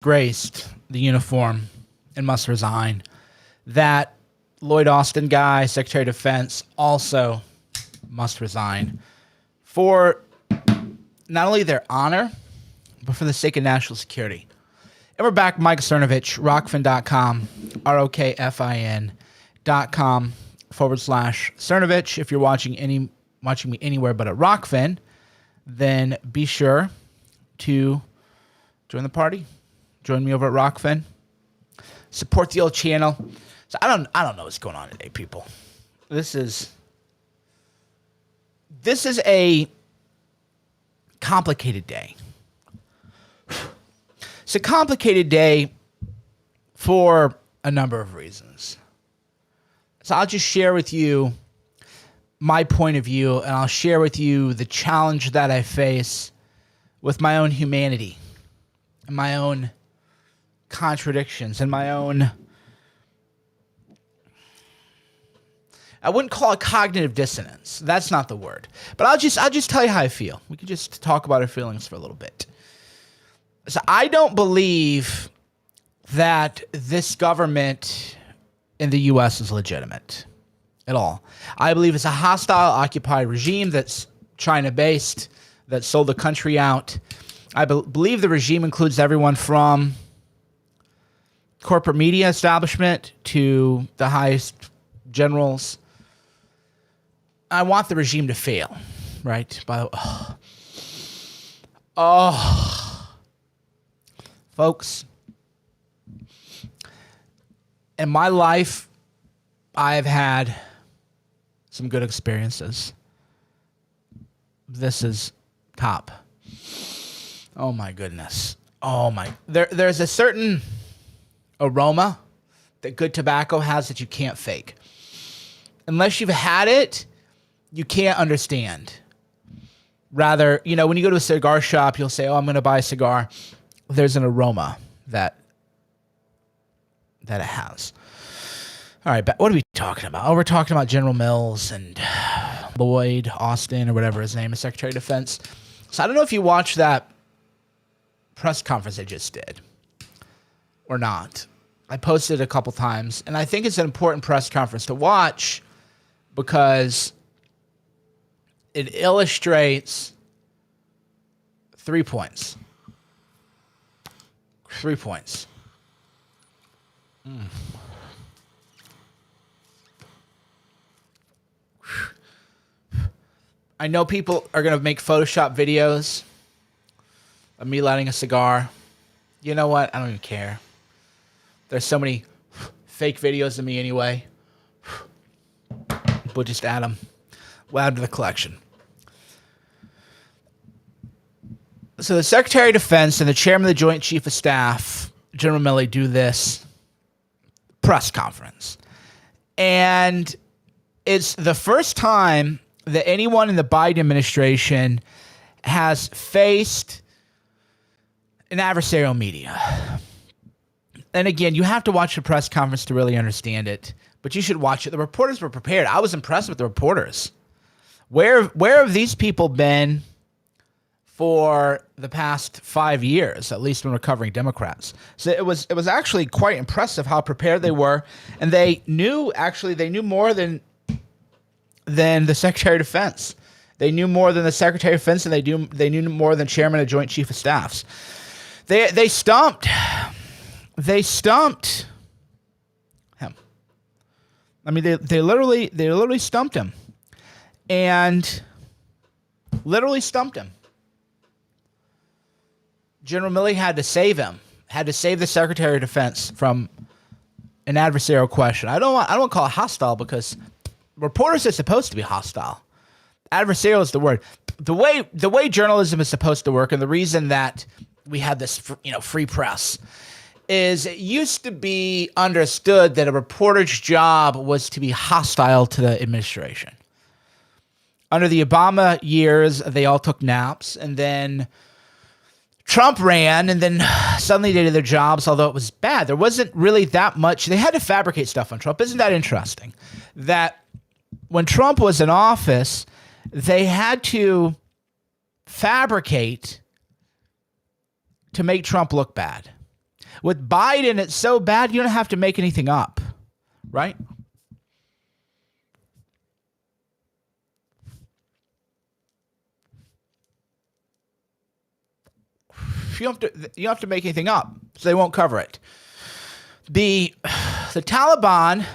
graced the uniform and must resign. That Lloyd Austin guy, Secretary of Defense, also must resign for not only their honor, but for the sake of national security. And we're back, Mike Cernovich, rockfin.com, ROKFIN.com/Cernovich. If you're watching me anywhere but at Rockfin, then be sure to join the party. Join me over at Rockfin. Support the old channel. So I don't know what's going on today, people. This is a complicated day. It's a complicated day for a number of reasons. So I'll just share with you my point of view, and I'll share with you the challenge that I face with my own humanity and my own contradictions and my own, I wouldn't call it cognitive dissonance. That's not the word. But I'll just tell you how I feel. We can just talk about our feelings for a little bit. So I don't believe that this government in the U.S. is legitimate at all. I believe it's a hostile, occupied regime that's China-based, that sold the country out. I believe the regime includes everyone from corporate media establishment to the highest generals. I want the regime to fail, right? Folks, in my life, I've had some good experiences. This is top. Oh my goodness. There's a certain aroma that good tobacco has that you can't fake. Unless you've had it, you can't understand. Rather, when you go to a cigar shop, you'll say, "Oh, I'm going to buy a cigar." There's an aroma that it has. All right, but what are we talking about? Oh, we're talking about General Mills and Lloyd Austin or whatever his name is, Secretary of Defense. So I don't know if you watched that press conference they just did or not. I posted it a couple times, and I think it's an important press conference to watch because it illustrates 3 points. 3 points. I know people are going to make Photoshop videos of me lighting a cigar. You know what? I don't even care. There's so many fake videos of me anyway. We'll just add them. We'll add to the collection. So the Secretary of Defense and the Chairman of the Joint Chief of Staff, General Milley, do this press conference. And it's the first time that anyone in the Biden administration has faced an adversarial media. And again, you have to watch the press conference to really understand it, but you should watch it. The reporters were prepared. I was impressed with the reporters. Where have these people been for the past 5 years, at least when we're covering Democrats? So it was actually quite impressive how prepared they were, and they knew more than the Secretary of Defense. They knew more than the Secretary of Defense, and they knew more than Chairman of Joint Chief of Staffs. They stumped him. I mean, they literally stumped him, and literally stumped him. General Milley had to save him. Had to save the Secretary of Defense from an adversarial question. I don't want to call it hostile because reporters are supposed to be hostile. Adversarial is the word. The way journalism is supposed to work, and the reason that we had this free press is it used to be understood that a reporter's job was to be hostile to the administration. Under the Obama years, they all took naps, and then Trump ran, and then suddenly they did their jobs, although it was bad. There wasn't really that much. They had to fabricate stuff on Trump. Isn't that interesting? That when Trump was in office, they had to fabricate to make Trump look bad. With Biden, it's so bad you don't have to make anything up, right? You don't have to make anything up, so they won't cover it. The Taliban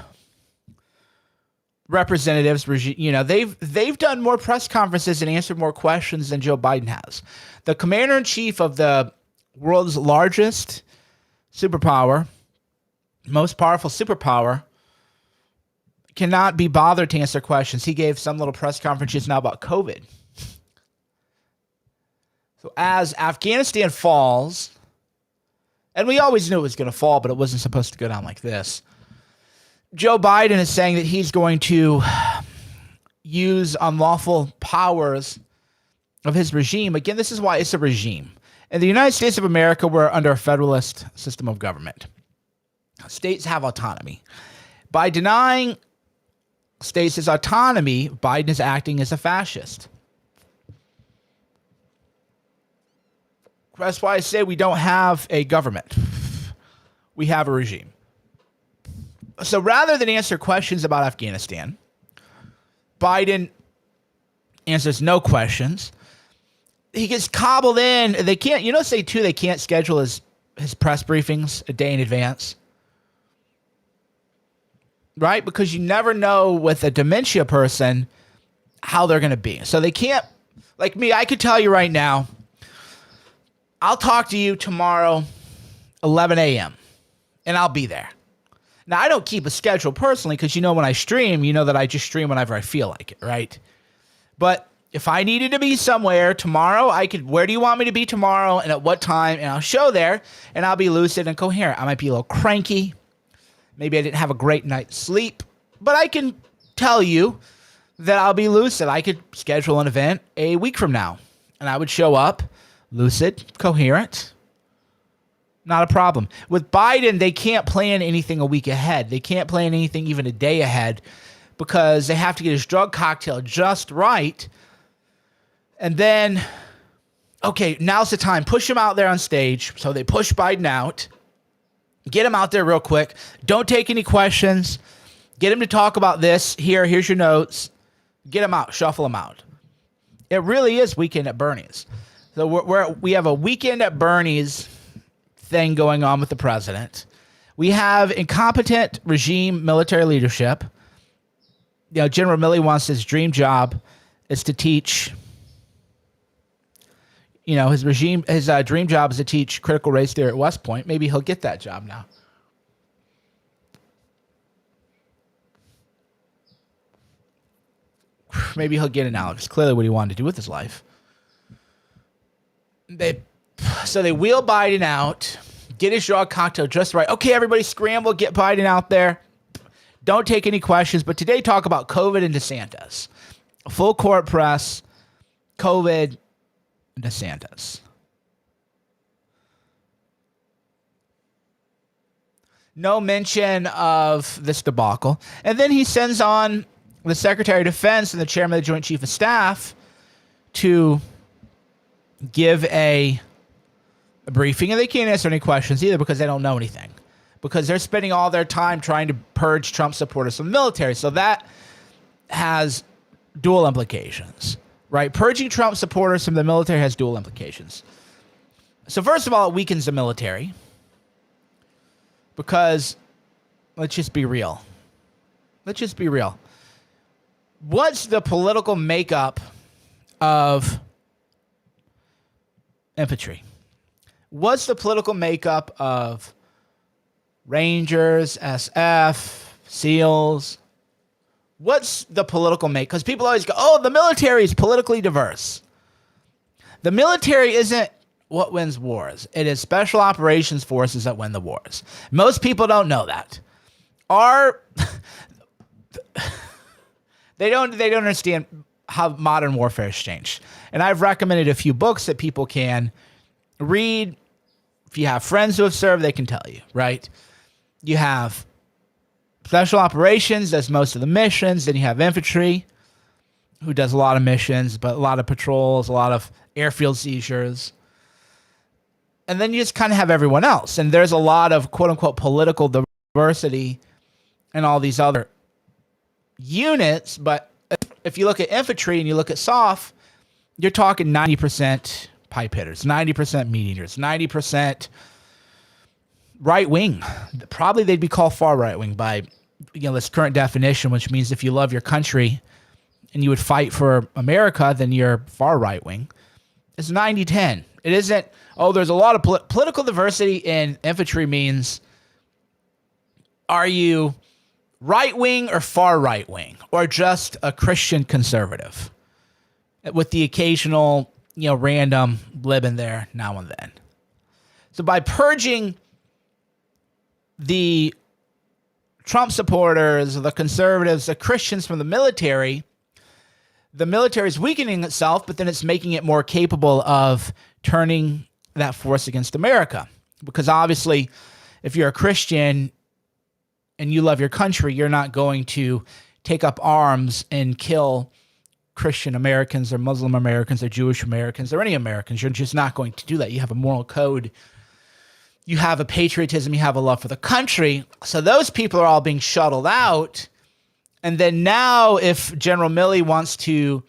representatives, they've done more press conferences and answered more questions than Joe Biden has. The commander in chief of the world's largest superpower, most powerful superpower, cannot be bothered to answer questions. He gave some little press conference just now about COVID. So as Afghanistan falls, and we always knew it was going to fall, but it wasn't supposed to go down like this. Joe Biden is saying that he's going to use unlawful powers of his regime. Again, this is why it's a regime. In the United States of America, we're under a federalist system of government. States have autonomy. By denying states' this autonomy, Biden is acting as a fascist. That's why I say we don't have a government. We have a regime. So rather than answer questions about Afghanistan, Biden answers no questions. He gets cobbled in. They can't, say too, they can't schedule his press briefings a day in advance. Right? Because you never know with a dementia person how they're going to be. So they can't, like me, I could tell you right now, I'll talk to you tomorrow, 11 a.m., and I'll be there. Now, I don't keep a schedule personally because, when I stream, that I just stream whenever I feel like it, right? But if I needed to be somewhere tomorrow, where do you want me to be tomorrow and at what time? And I'll show there, and I'll be lucid and coherent. I might be a little cranky. Maybe I didn't have a great night's sleep, but I can tell you that I'll be lucid. I could schedule an event a week from now, and I would show up lucid, coherent. Not a problem. With Biden, they can't plan anything a week ahead. They can't plan anything even a day ahead because they have to get his drug cocktail just right. And then, okay, now's the time. Push him out there on stage. So they push Biden out. Get him out there real quick. Don't take any questions. Get him to talk about this. Here's your notes. Get him out. Shuffle him out. It really is Weekend at Bernie's. So we have a Weekend at Bernie's thing going on with the president. We have incompetent regime military leadership. General Milley wants his dream job is to teach. His dream job is to teach critical race theory at West Point. Maybe he'll get that job now. Maybe he'll get it now. It's clearly what he wanted to do with his life. So they wheel Biden out, get his drug cocktail just right. Okay, everybody scramble, get Biden out there. Don't take any questions. But today, talk about COVID and DeSantis. Full court press, COVID, DeSantis. No mention of this debacle. And then he sends on the Secretary of Defense and the Chairman of the Joint Chief of Staff to give a briefing, and they can't answer any questions either because they don't know anything, because they're spending all their time trying to purge Trump supporters from the military. So that has dual implications, right? Purging Trump supporters from the military has dual implications. So first of all, it weakens the military because let's just be real. What's the political makeup of infantry? What's the political makeup of Rangers, SF, SEALs? What's the political makeup? Because people always go, the military is politically diverse. The military isn't what wins wars. It is special operations forces that win the wars. Most people don't know that. They don't understand how modern warfare has changed. And I've recommended a few books that people can read. If you have friends who have served, they can tell you, right? You have special operations, does most of the missions. Then you have infantry, who does a lot of missions, but a lot of patrols, a lot of airfield seizures. And then you just kind of have everyone else. And there's a lot of quote unquote political diversity and all these other units. But if you look at infantry and you look at SOF, you're talking 90% pipe hitters, 90% meat eaters, 90% right wing. Probably they'd be called far right wing by this current definition, which means if you love your country and you would fight for America, then you're far right wing. It's 90-10. It isn't, there's a lot of political diversity in infantry means, are you right wing or far right wing, or just a Christian conservative with the occasional, random lib in there now and then. So by purging the Trump supporters, the conservatives, the Christians from the military is weakening itself, but then it's making it more capable of turning that force against America. Because obviously, if you're a Christian and you love your country, you're not going to take up arms and kill Christian Americans or Muslim Americans or Jewish Americans or any Americans. You're just not going to do that. You have a moral code. You have a patriotism. You have a love for the country. So those people are all being shuttled out. And then now if General Milley wants to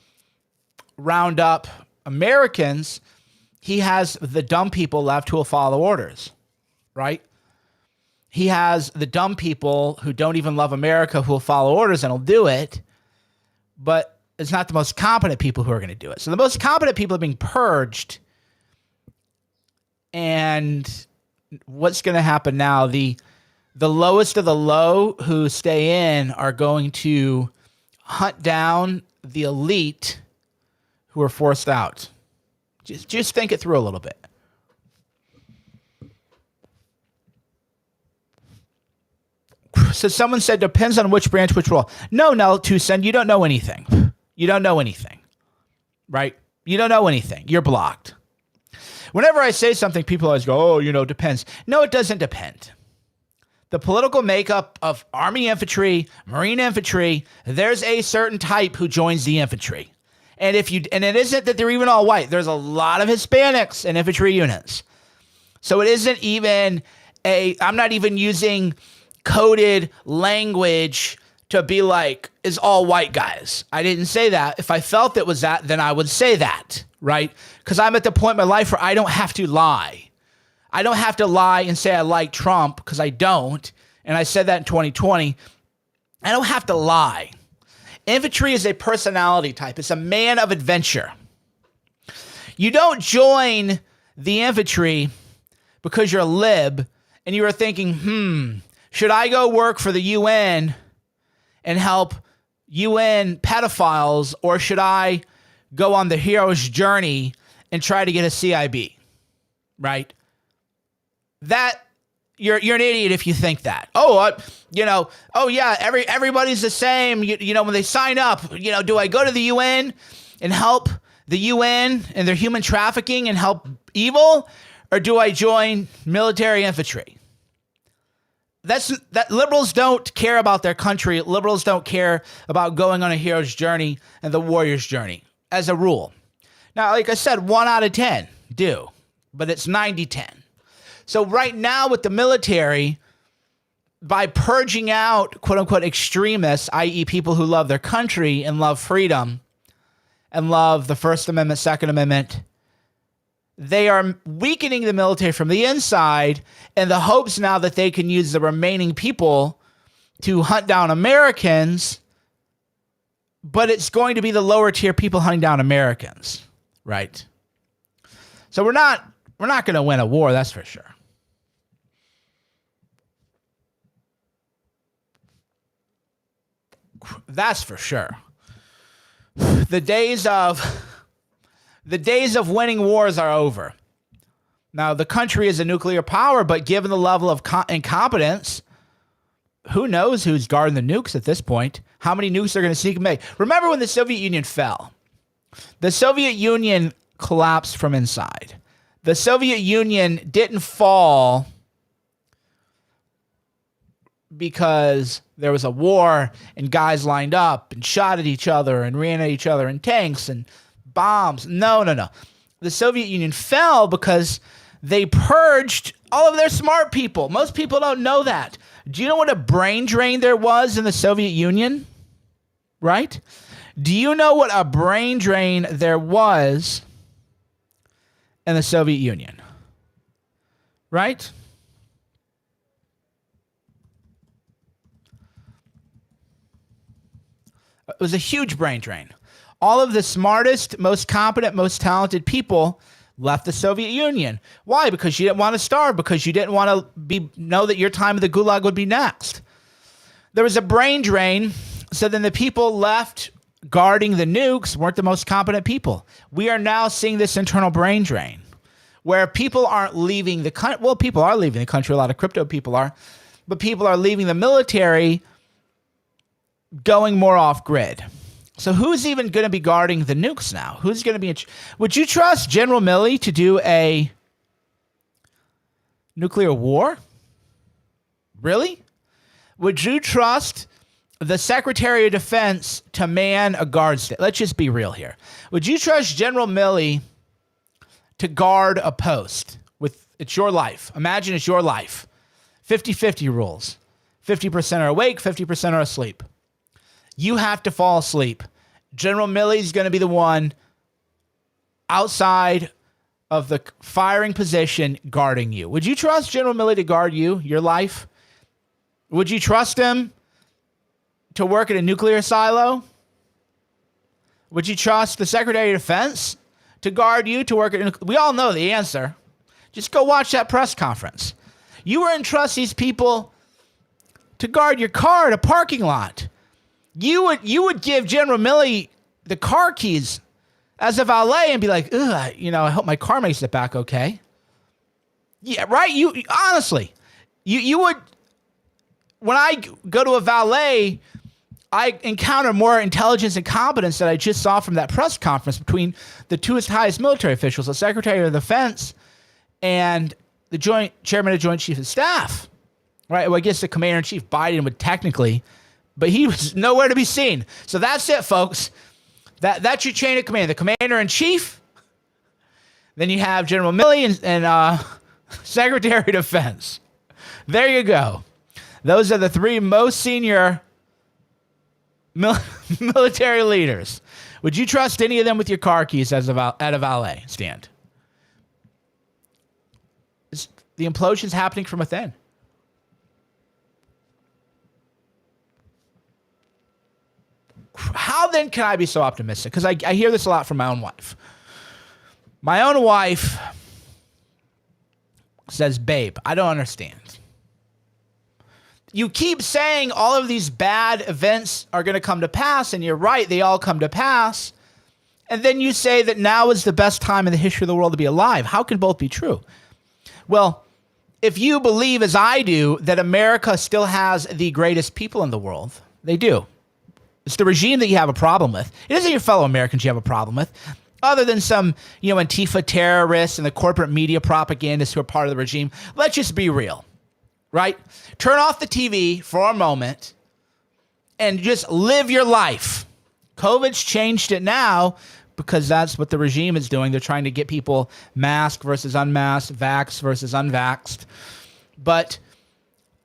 round up Americans, he has the dumb people left who will follow orders, right? He has the dumb people who don't even love America who will follow orders and will do it, but it's not the most competent people who are going to do it. So the most competent people are being purged, and what's going to happen now? The lowest of the low who stay in are going to hunt down the elite who are forced out. Just think it through a little bit. So someone said, depends on which branch, which role. No, Tucson, you don't know anything. You don't know anything, right? You don't know anything. You're blocked. Whenever I say something, people always go, depends. No, it doesn't depend. The political makeup of Army infantry, Marine infantry, there's a certain type who joins the infantry. And it isn't that they're even all white. There's a lot of Hispanics in infantry units. So it isn't even I'm not even using coded language to be like, is all white guys. I didn't say that. If I felt it was that, then I would say that, right? Because I'm at the point in my life where I don't have to lie. I don't have to lie and say I like Trump, because I don't. And I said that in 2020. I don't have to lie. Infantry is a personality type. It's a man of adventure. You don't join the infantry because you're a lib and you are thinking, should I go work for the UN and help UN pedophiles, or should I go on the hero's journey and try to get a CIB, right? That you're an idiot if you think that. Everybody's the same. When they sign up, do I go to the UN and help the UN and their human trafficking and help evil, or do I join military infantry? That liberals don't care about their country. Liberals don't care about going on a hero's journey and the warrior's journey as a rule. Now, like I said, 1 out of 10 do, but it's 90-10. So right now with the military, by purging out quote unquote extremists, i.e. people who love their country and love freedom and love the First Amendment, Second Amendment, they are weakening the military from the inside in the hopes now that they can use the remaining people to hunt down Americans, but it's going to be the lower tier people hunting down Americans, right? So we're not going to win a war, that's for sure. That's for sure. The days of winning wars are over. Now, the country is a nuclear power, but given the level of incompetence, who knows who's guarding the nukes at this point? How many nukes they're going to seek and make? Remember when the Soviet Union fell? The Soviet Union collapsed from inside. The Soviet Union didn't fall because there was a war and guys lined up and shot at each other and ran at each other in tanks and bombs. No. The Soviet Union fell because They purged all of their smart people. Most people don't know that. Do you know what a brain drain there was in the Soviet Union? Right? Do you know what a brain drain there was in the Soviet Union? Right? It was a huge brain drain. All of the smartest, most competent, most talented people left the Soviet Union. Why? Because you didn't want to starve, because you didn't want to know that your time in the gulag would be next. There was a brain drain, so then the people left guarding the nukes weren't the most competent people. We are now seeing this internal brain drain where people aren't leaving the country. Well, people are leaving the country. A lot of crypto people are. But people are leaving the military, going more off grid. So who's even going to be guarding the nukes now? Who's going to be would you trust General Milley to do a nuclear war? Really? Would you trust the Secretary of Defense to man a guard station? Let's just be real here. Would you trust General Milley to guard a post with it's your life? Imagine it's your life. 50-50 rules. 50% are awake, 50% are asleep. You have to fall asleep. General Milley is going to be the one outside of the firing position guarding you. Would you trust General Milley to guard you, your life? Would you trust him to work at a nuclear silo? Would you trust the Secretary of Defense to guard you to work at we all know the answer. Just go watch that press conference. You wouldn't trust these people to guard your car at a parking lot. You would give General Milley the car keys as a valet and be like, ugh, I hope my car makes it back okay. Yeah, right? You honestly, you would, when I go to a valet, I encounter more intelligence and competence that I just saw from that press conference between the two highest military officials, the Secretary of Defense and the Chairman of the Joint Chiefs of Staff. Right? Well, I guess the Commander-in-Chief, Biden, would technically, but he was nowhere to be seen. So that's it, folks. That's your chain of command. The Commander-in-Chief, then you have General Milley and Secretary of Defense. There you go. Those are the three most senior military leaders. Would you trust any of them with your car keys at a valet stand? The implosion's happening from within. How then can I be so optimistic? Because I hear this a lot from my own wife. My own wife says, babe, I don't understand. You keep saying all of these bad events are going to come to pass, and you're right, they all come to pass. And then you say that now is the best time in the history of the world to be alive. How can both be true? Well, if you believe, as I do, that America still has the greatest people in the world, they do. It's the regime that you have a problem with. It isn't your fellow Americans you have a problem with, other than some, Antifa terrorists and the corporate media propagandists who are part of the regime. Let's just be real, right? Turn off the TV for a moment and just live your life. COVID's changed it now because that's what the regime is doing. They're trying to get people masked versus unmasked, vaxxed versus unvaxxed. But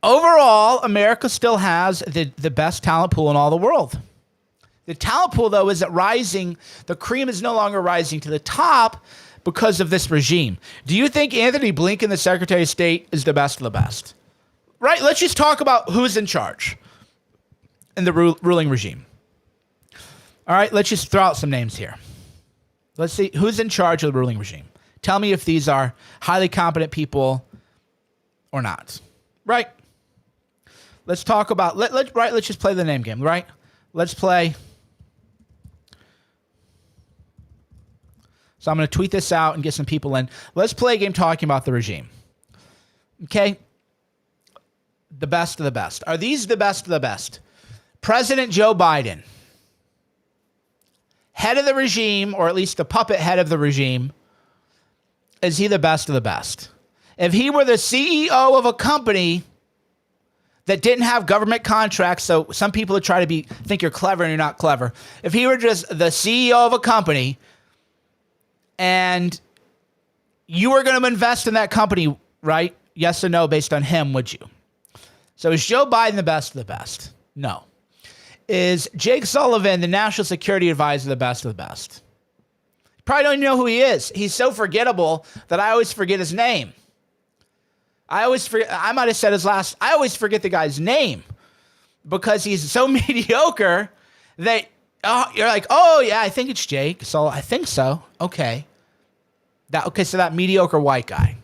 overall, America still has the best talent pool in all the world. The talent pool, though, isn't rising. The cream is no longer rising to the top because of this regime. Do you think Anthony Blinken, the Secretary of State, is the best of the best? Right? Let's just talk about who's in charge in the ruling regime. All right, let's just throw out some names here. Let's see who's in charge of the ruling regime. Tell me if these are highly competent people or not. Right? Let's talk about, let's just play the name game, right? Let's play. So I'm going to tweet this out and get some people in. Let's play a game talking about the regime. Okay? The best of the best. Are these the best of the best? President Joe Biden, head of the regime, or at least the puppet head of the regime, is he the best of the best? If he were the CEO of a company that didn't have government contracts, so some people would try to think you're clever and you're not clever. If he were just the CEO of a company and you were going to invest in that company, right? Yes or no, based on him, would you? So is Joe Biden the best of the best? No. Is Jake Sullivan, the national security advisor, the best of the best? You probably don't even know who he is. He's so forgettable that I always forget his name. I might have said his last. I always forget the guy's name because he's so mediocre that you're like, oh yeah, I think it's Jake. So I think so. Okay. So that mediocre white guy.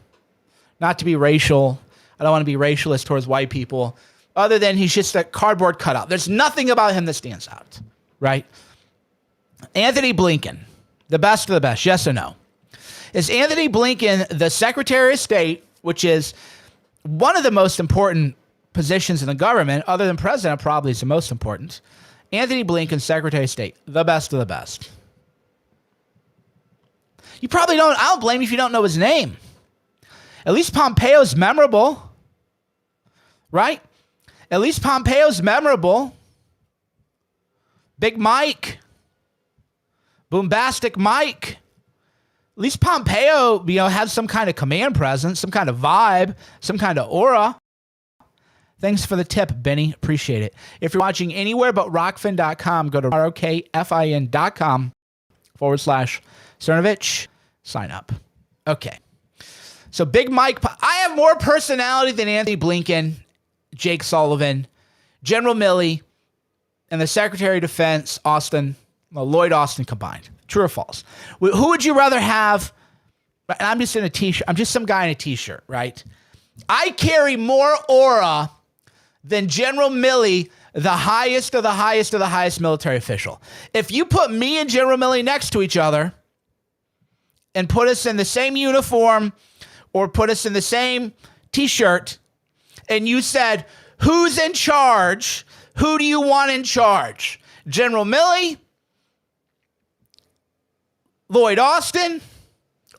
Not to be racial. I don't want to be racialist towards white people. Other than he's just a cardboard cutout. There's nothing about him that stands out, right? Anthony Blinken, the best of the best, yes or no? Is Anthony Blinken the Secretary of State, which is one of the most important positions in the government, other than president, probably is the most important. Anthony Blinken, Secretary of State, the best of the best. You probably don't. I'll blame you if you don't know his name. At least Pompeo's memorable, right? At least Pompeo's memorable. Big Mike. Boombastic Mike. At least Pompeo, has some kind of command presence, some kind of vibe, some kind of aura. Thanks for the tip, Benny. Appreciate it. If you're watching anywhere but rockfin.com, go to rokfin.com/Cernovich. Sign up. Okay. So Big Mike, I have more personality than Anthony Blinken, Jake Sullivan, General Milley, and the Secretary of Defense, Lloyd Austin combined. True or false? Who would you rather have? And I'm just in a t-shirt. I'm just some guy in a t-shirt, right? I carry more aura than General Milley, the highest of the highest of the highest military official. If you put me and General Milley next to each other and put us in the same uniform or put us in the same t-shirt and you said, who's in charge? Who do you want in charge? General Milley, Lloyd Austin,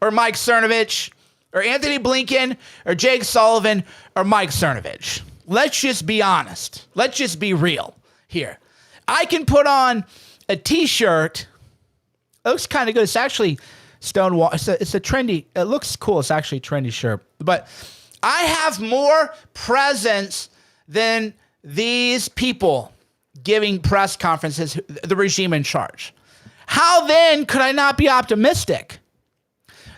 or Mike Cernovich, or Anthony Blinken, or Jake Sullivan, or Mike Cernovich? Let's just be honest. Let's just be real here. I can put on a t-shirt. It looks kind of good. It's actually Stonewall. It's a trendy. It looks cool. It's actually a trendy shirt. But I have more presence than these people giving press conferences, the regime in charge. How then could I not be optimistic?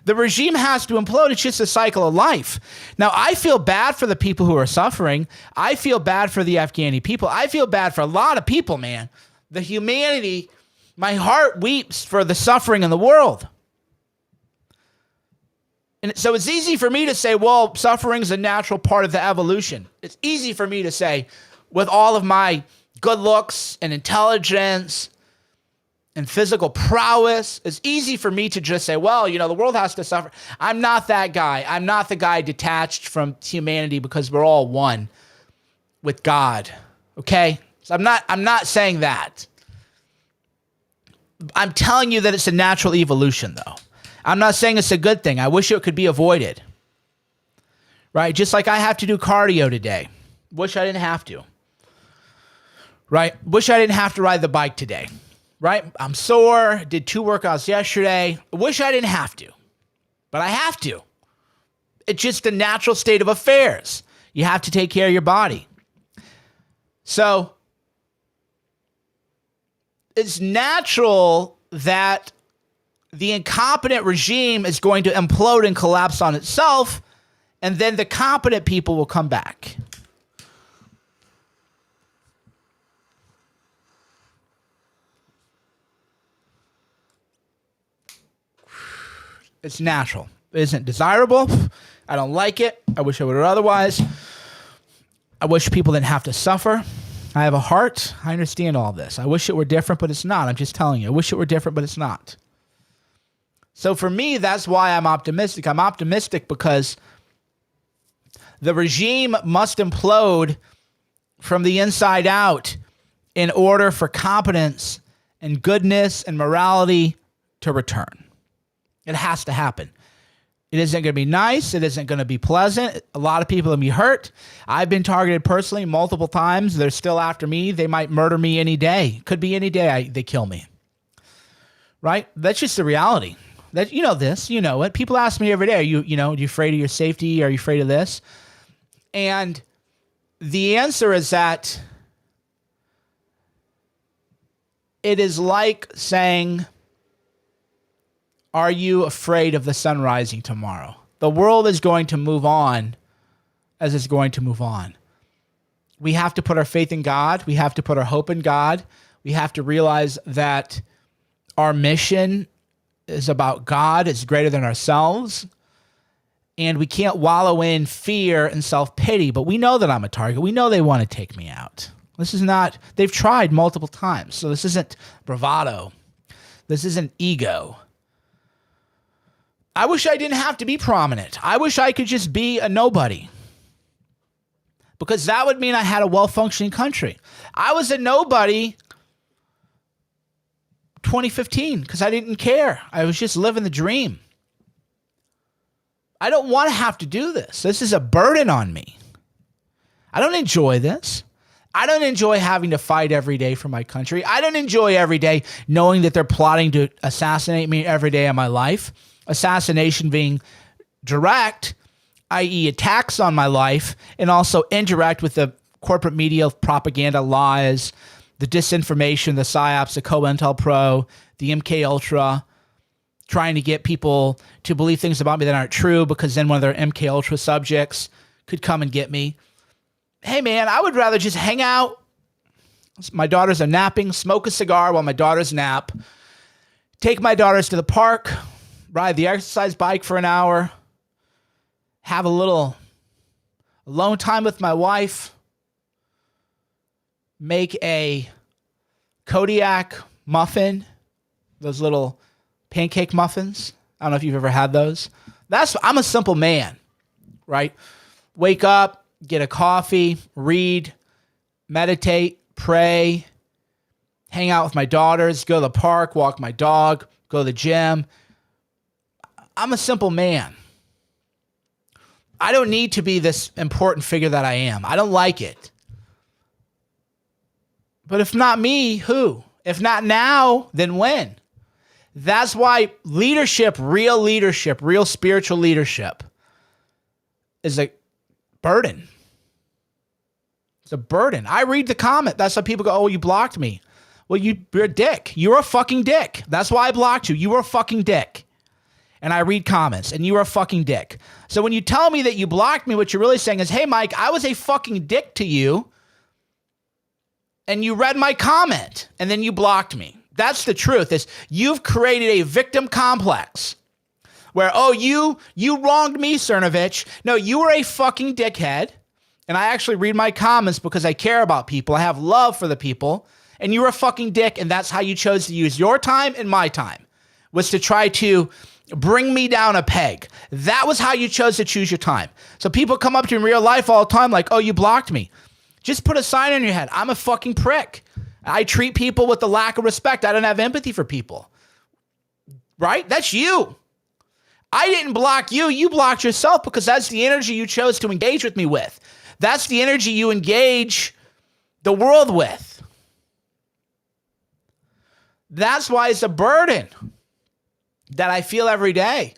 The regime has to implode. It's just a cycle of life. Now, I feel bad for the people who are suffering. I feel bad for the Afghani people. I feel bad for a lot of people, man. The humanity, my heart weeps for the suffering in the world. And so it's easy for me to say, well, suffering is a natural part of the evolution. It's easy for me to say, with all of my good looks and intelligence and physical prowess, it's easy for me to just say, well, the world has to suffer. I'm not that guy. I'm not the guy detached from humanity because we're all one with God. Okay? So I'm not saying that. I'm telling you that it's a natural evolution, though. I'm not saying it's a good thing. I wish it could be avoided. Right? Just like I have to do cardio today. Wish I didn't have to. Right? Wish I didn't have to ride the bike today. Right? I'm sore. Did 2 workouts yesterday. Wish I didn't have to. But I have to. It's just a natural state of affairs. You have to take care of your body. So it's natural that the incompetent regime is going to implode and collapse on itself, and then the competent people will come back. It's natural. It isn't desirable. I don't like it. I wish I would have otherwise. I wish people didn't have to suffer. I have a heart. I understand all this. I wish it were different, but it's not. I'm just telling you. I wish it were different, but it's not. So for me, that's why I'm optimistic. I'm optimistic because the regime must implode from the inside out in order for competence and goodness and morality to return. It has to happen. It isn't going to be nice. It isn't going to be pleasant. A lot of people will be hurt. I've been targeted personally multiple times. They're still after me. They might murder me any day. Could be any day they kill me. Right? That's just the reality. That you know this, you know it. People ask me every day, are you afraid of your safety? Are you afraid of this? And the answer is that it is like saying, are you afraid of the sun rising tomorrow? The world is going to move on as it's going to move on. We have to put our faith in God. We have to put our hope in God. We have to realize that our mission is about God. It's greater than ourselves. And we can't wallow in fear and self-pity, but we know that I'm a target. We know they want to take me out. This is not, they've tried multiple times. So this isn't bravado. This isn't ego. I wish I didn't have to be prominent. I wish I could just be a nobody. Because that would mean I had a well-functioning country. I was a nobody 2015 because I didn't care. I was just living the dream. I don't want to have to do this. This is a burden on me. I don't enjoy this. I don't enjoy having to fight every day for my country. I don't enjoy every day knowing that they're plotting to assassinate me every day of my life. Assassination being direct, i.e. attacks on my life, and also indirect with the corporate media propaganda lies, the disinformation, the PSYOPs, the COINTELPRO, the MK Ultra, trying to get people to believe things about me that aren't true because then one of their MK Ultra subjects could come and get me. Hey, man, I would rather just hang out. My daughters are napping, smoke a cigar while my daughters nap, take my daughters to the park, ride the exercise bike for an hour, have a little alone time with my wife, make a Kodiak muffin, those little pancake muffins. I don't know if you've ever had those. I'm a simple man, right? Wake up, get a coffee, read, meditate, pray, hang out with my daughters, go to the park, walk my dog, go to the gym. I'm a simple man. I don't need to be this important figure that I am. I don't like it. But if not me, who? If not now, then when? That's why leadership, real spiritual leadership is a burden. It's a burden. I read the comment. That's why people go, oh, you blocked me. Well, you're a dick. You're a fucking dick. That's why I blocked you. You were a fucking dick. And I read comments, and you were a fucking dick. So when you tell me that you blocked me, what you're really saying is, hey, Mike, I was a fucking dick to you, and you read my comment, and then you blocked me. That's the truth, is you've created a victim complex where, oh, you wronged me, Cernovich. No, you were a fucking dickhead, and I actually read my comments because I care about people. I have love for the people, and you were a fucking dick, and that's how you chose to use your time and my time, was to try to bring me down a peg. That was how you chose to choose your time. So people come up to you in real life all the time like, oh, you blocked me. Just put a sign on your head. I'm a fucking prick. I treat people with a lack of respect. I don't have empathy for people. Right? That's you. I didn't block you. You blocked yourself because that's the energy you chose to engage with me with. That's the energy you engage the world with. That's why it's a burden that I feel every day.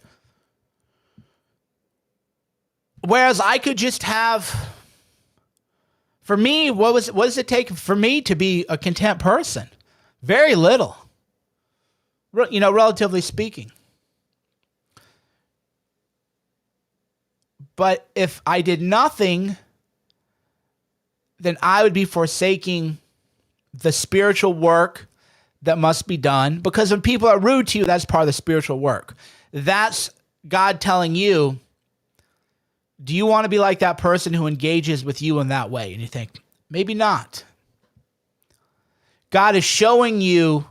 Whereas I could just have, for me, what does it take for me to be a content person? Very little, relatively speaking. But if I did nothing, then I would be forsaking the spiritual work that must be done, because when people are rude to you, that's part of the spiritual work. That's God telling you, do you want to be like that person who engages with you in that way? And you think, maybe not. God is showing you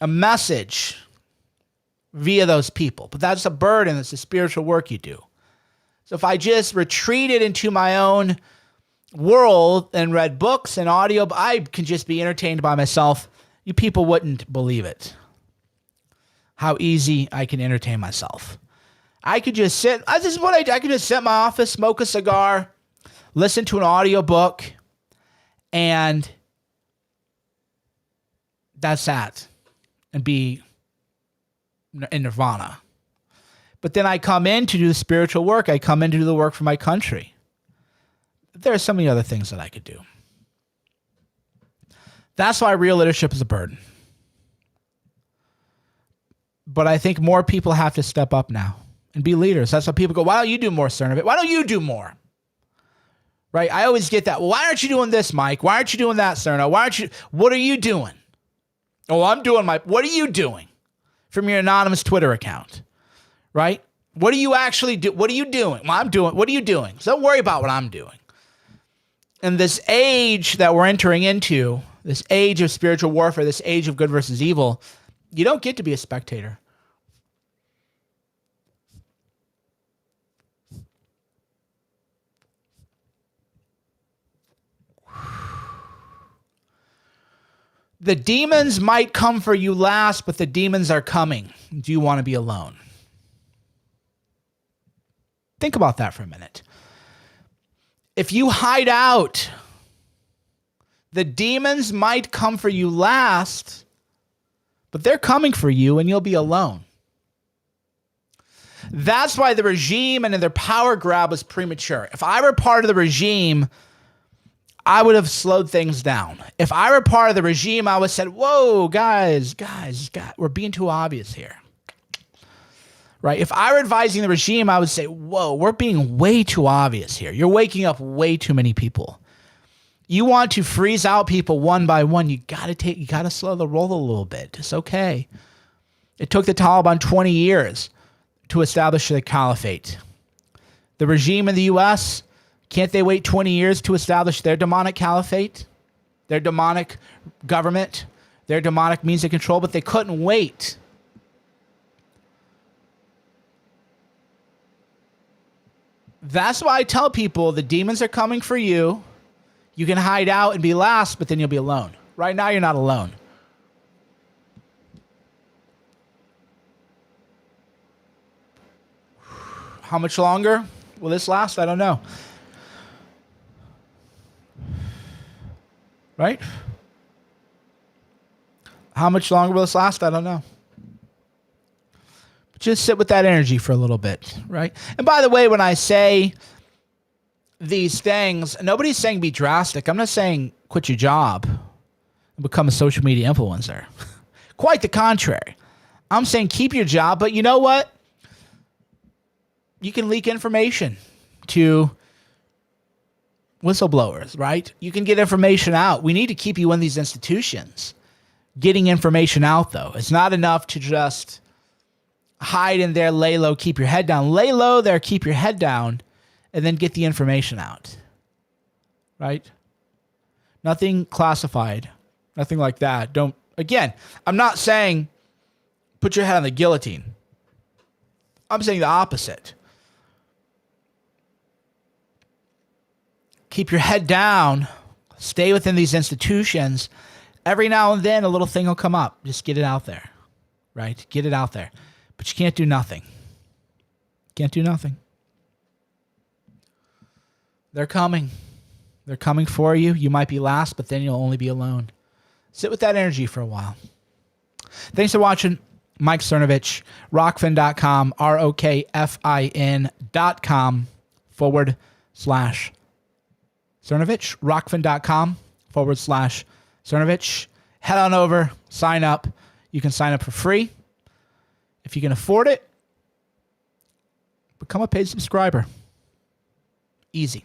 a message via those people, but that's a burden. It's the spiritual work you do. So if I just retreated into my own world and read books and audio, I can just be entertained by myself. You people wouldn't believe it. How easy I can entertain myself. I could just sit. This is what I do. I could just sit in my office, smoke a cigar, listen to an audio book, and that's that. And be in nirvana. But then I come in to do the spiritual work. I come in to do the work for my country. There are so many other things that I could do. That's why real leadership is a burden. But I think more people have to step up now and be leaders. That's why people go, why don't you do more, Cernovich? Why don't you do more? Right? I always get that. Well, why aren't you doing this, Mike? Why aren't you doing that, Cerno? What are you doing? Oh, I'm doing what are you doing from your anonymous Twitter account? Right? What do you actually do? What are you doing? Well, I'm doing. What are you doing? So don't worry about what I'm doing. In this age that we're entering into, this age of spiritual warfare, this age of good versus evil, you don't get to be a spectator. The demons might come for you last, but the demons are coming. Do you want to be alone? Think about that for a minute. If you hide out, the demons might come for you last, but they're coming for you and you'll be alone. That's why the regime and their power grab was premature. If I were part of the regime, I would have slowed things down. If I were part of the regime, I would have said, whoa, guys, we're being too obvious here. Right? If I were advising the regime, I would say, whoa, we're being way too obvious here. You're waking up way too many people. You want to freeze out people one by one. You gotta slow the roll a little bit. It's okay. It took the Taliban 20 years to establish the caliphate. The regime in the U.S., can't they wait 20 years to establish their demonic caliphate, their demonic government, their demonic means of control? But they couldn't wait. That's why I tell people the demons are coming for you. You can hide out and be last, but then you'll be alone. Right now, you're not alone. How much longer will this last? I don't know. Right? How much longer will this last? I don't know. But just sit with that energy for a little bit, right? And by the way, when I say these things, nobody's saying be drastic. I'm not saying quit your job and become a social media influencer. Quite the contrary. I'm saying keep your job, but you know what? You can leak information to whistleblowers, right? You can get information out. We need to keep you in these institutions. Getting information out, though. It's not enough to just hide in there, lay low, keep your head down. Lay low there, keep your head down, and then get the information out, right? Nothing classified, nothing like that. Again, I'm not saying put your head on the guillotine. I'm saying the opposite. Keep your head down, stay within these institutions. Every now and then a little thing will come up. Just get it out there, right? Get it out there. But you can't do nothing. Can't do nothing. They're coming. They're coming for you. You might be last, but then you'll only be alone. Sit with that energy for a while. Thanks for watching. Mike Cernovich, rockfin.com, ROKFIN.com /Cernovich, rockfin.com/Cernovich. Head on over, sign up. You can sign up for free. If you can afford it, become a paid subscriber. Easy.